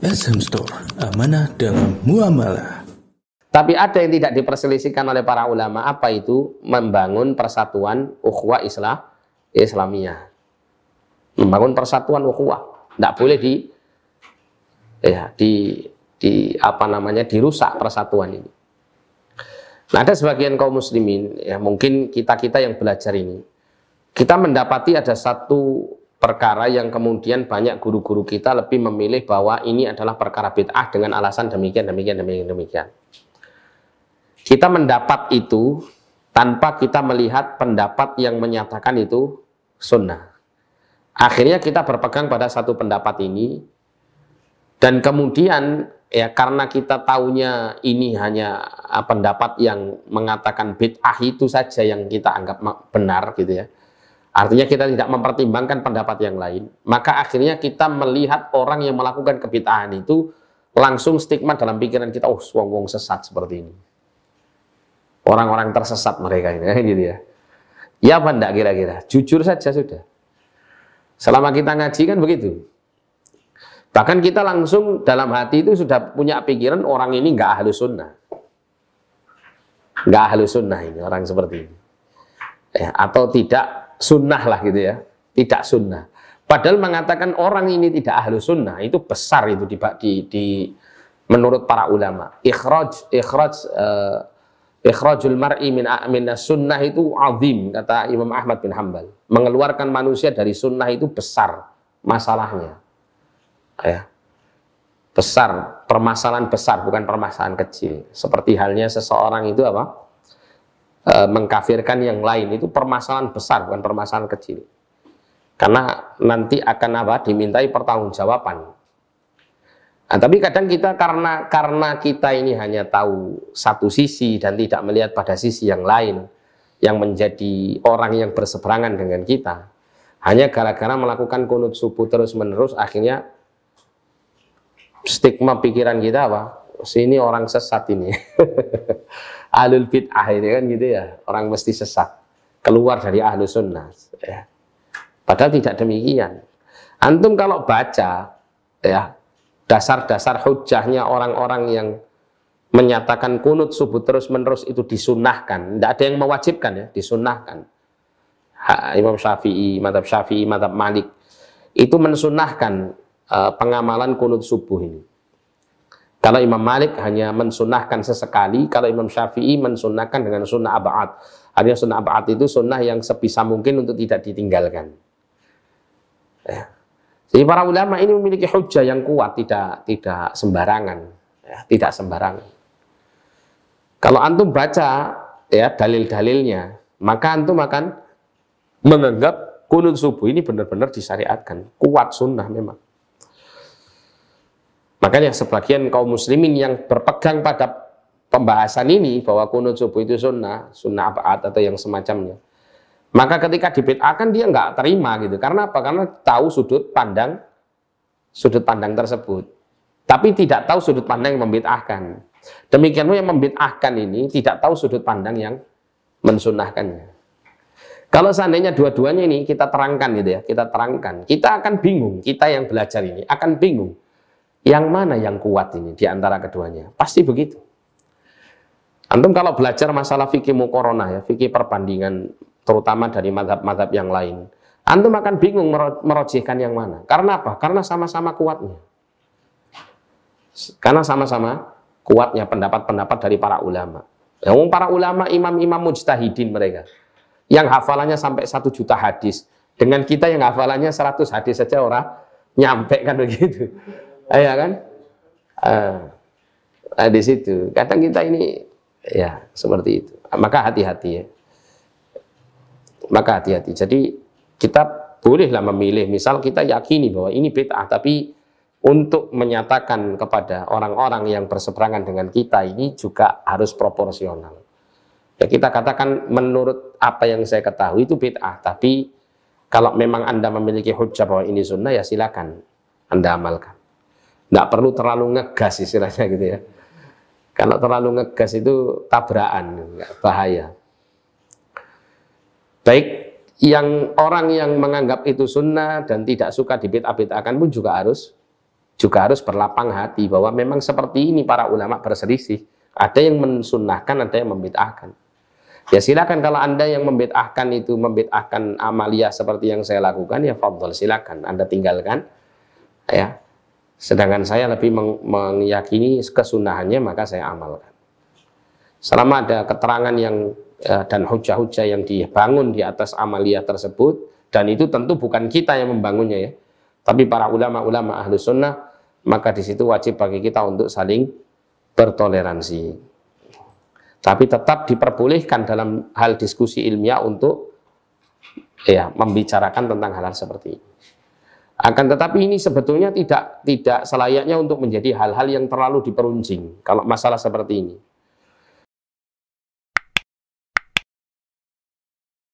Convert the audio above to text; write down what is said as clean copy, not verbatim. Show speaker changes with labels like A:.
A: SM Store, amanah dalam muamalah.
B: Tapi ada yang tidak diperselisihkan oleh para ulama, apa itu? Membangun persatuan ukhuwah Islamiyah. Membangun persatuan ukhuwah. Tidak boleh dirusak persatuan ini. Nah, ada sebagian kaum muslimin, ya mungkin kita yang belajar ini, kita mendapati ada satu perkara yang kemudian banyak guru-guru kita lebih memilih bahwa ini adalah perkara bid'ah dengan alasan demikian. Kita mendapat itu tanpa kita melihat pendapat yang menyatakan itu sunnah. Akhirnya kita berpegang pada satu pendapat ini, dan kemudian ya karena kita taunya ini hanya pendapat yang mengatakan bid'ah itu saja yang kita anggap benar gitu ya. Artinya kita tidak mempertimbangkan pendapat yang lain. Maka akhirnya kita melihat orang yang melakukan kebid'ahan itu langsung stigma dalam pikiran kita, oh wong sesat seperti ini. Orang-orang tersesat mereka ini, gitu ya. Ya apa enggak kira-kira? Jujur saja sudah. Selama kita ngaji kan begitu. Bahkan kita langsung dalam hati itu sudah punya pikiran orang ini enggak ahlus sunnah. Enggak ahlus sunnah ini, orang seperti ini. Ya, atau tidak sunnah lah gitu ya, tidak sunnah. Padahal mengatakan orang ini tidak ahlus sunnah itu besar itu menurut para ulama. Ikhrajul mar'i min sunnah itu azim, kata Imam Ahmad bin Hanbal. Mengeluarkan manusia dari sunnah itu besar masalahnya. Ya. Besar, permasalahan besar, bukan permasalahan kecil. Seperti halnya seseorang itu apa? Mengkafirkan yang lain itu permasalahan besar, bukan permasalahan kecil. Karena nanti akan dimintai pertanggungjawaban. Nah, tapi kadang kita karena kita ini hanya tahu satu sisi dan tidak melihat pada sisi yang lain yang menjadi orang yang berseberangan dengan kita, hanya gara-gara melakukan kunut subuh terus-menerus, akhirnya stigma pikiran kita sini orang sesat ini. Ahlul bid'ah ini kan gitu ya, orang mesti sesat, keluar dari ahlus sunnah ya. Padahal tidak demikian. Antum kalau baca ya dasar-dasar hujahnya orang-orang yang menyatakan kunut subuh terus-menerus itu disunahkan, tidak ada yang mewajibkan ya, disunahkan. Imam Syafi'i, madhab Malik itu mensunahkan pengamalan kunut subuh ini. Kalau Imam Malik hanya mensunahkan sesekali, kalau Imam Syafi'i mensunahkan dengan sunnah ab'ad. Artinya sunnah ab'ad itu sunnah yang sebisa mungkin untuk tidak ditinggalkan. Ya. Jadi para ulama ini memiliki hujah yang kuat, tidak sembarangan, ya, tidak sembarangan. Kalau antum baca ya dalil-dalilnya, maka antum akan menganggap kunut subuh ini benar-benar disyariatkan, kuat sunnah memang. Makanya sebagian kaum muslimin yang berpegang pada pembahasan ini bahwa kunut subuh itu sunnah ab'ad atau yang semacamnya, maka ketika dibid'ahkan dia nggak terima gitu. Karena apa? Karena tahu sudut pandang tersebut, tapi tidak tahu sudut pandang yang membid'ahkan. Demikian pula yang membid'ahkan ini tidak tahu sudut pandang yang mensunnahkannya. Kalau seandainya dua-duanya ini kita terangkan gitu ya, kita akan bingung, kita yang belajar ini akan bingung. Yang mana yang kuat ini di antara keduanya? Pasti begitu. Antum kalau belajar masalah fikih muqaranah ya, fikih perbandingan terutama dari madhab-madhab yang lain, antum akan bingung merojihkan yang mana. Karena apa? Karena sama-sama kuatnya. Karena sama-sama kuatnya pendapat-pendapat dari para ulama. Yang para ulama imam-imam mujtahidin mereka yang hafalannya sampai 1 juta hadis. Dengan kita yang hafalannya 100 hadis saja orang nyampe kan begitu. Ya kan? Di situ kadang kita ini ya seperti itu. Maka hati-hati ya. Maka hati-hati. Jadi kita bolehlah memilih. Misal kita yakini bahwa ini bid'ah, tapi untuk menyatakan kepada orang-orang yang berseberangan dengan kita ini juga harus proporsional. Ya kita katakan menurut apa yang saya ketahui itu bid'ah, tapi kalau memang Anda memiliki hujjah bahwa ini sunnah ya silakan Anda amalkan. Nggak perlu terlalu ngegas istilahnya gitu ya. Kalau terlalu ngegas itu tabrakan, bahaya. Baik, orang yang menganggap itu sunnah dan tidak suka dibid'ah-bid'ahkan pun juga harus juga harus berlapang hati bahwa memang seperti ini para ulama berselisih. Ada yang mensunnahkan, ada yang membid'ahkan. Ya silakan kalau Anda yang membid'ahkan itu membid'ahkan amaliyah seperti yang saya lakukan, ya fadhol, silakan Anda tinggalkan. Ya. Sedangkan saya lebih meyakini kesunahannya, maka saya amalkan. Selama ada keterangan yang dan hujah-hujah yang dibangun di atas amaliyah tersebut, dan itu tentu bukan kita yang membangunnya ya, tapi para ulama-ulama ahlu sunnah, maka di situ wajib bagi kita untuk saling bertoleransi. Tapi tetap diperbolehkan dalam hal diskusi ilmiah untuk ya membicarakan tentang hal-hal seperti ini. Akan tetapi ini sebetulnya tidak selayaknya untuk menjadi hal-hal yang terlalu diperuncing kalau masalah seperti ini.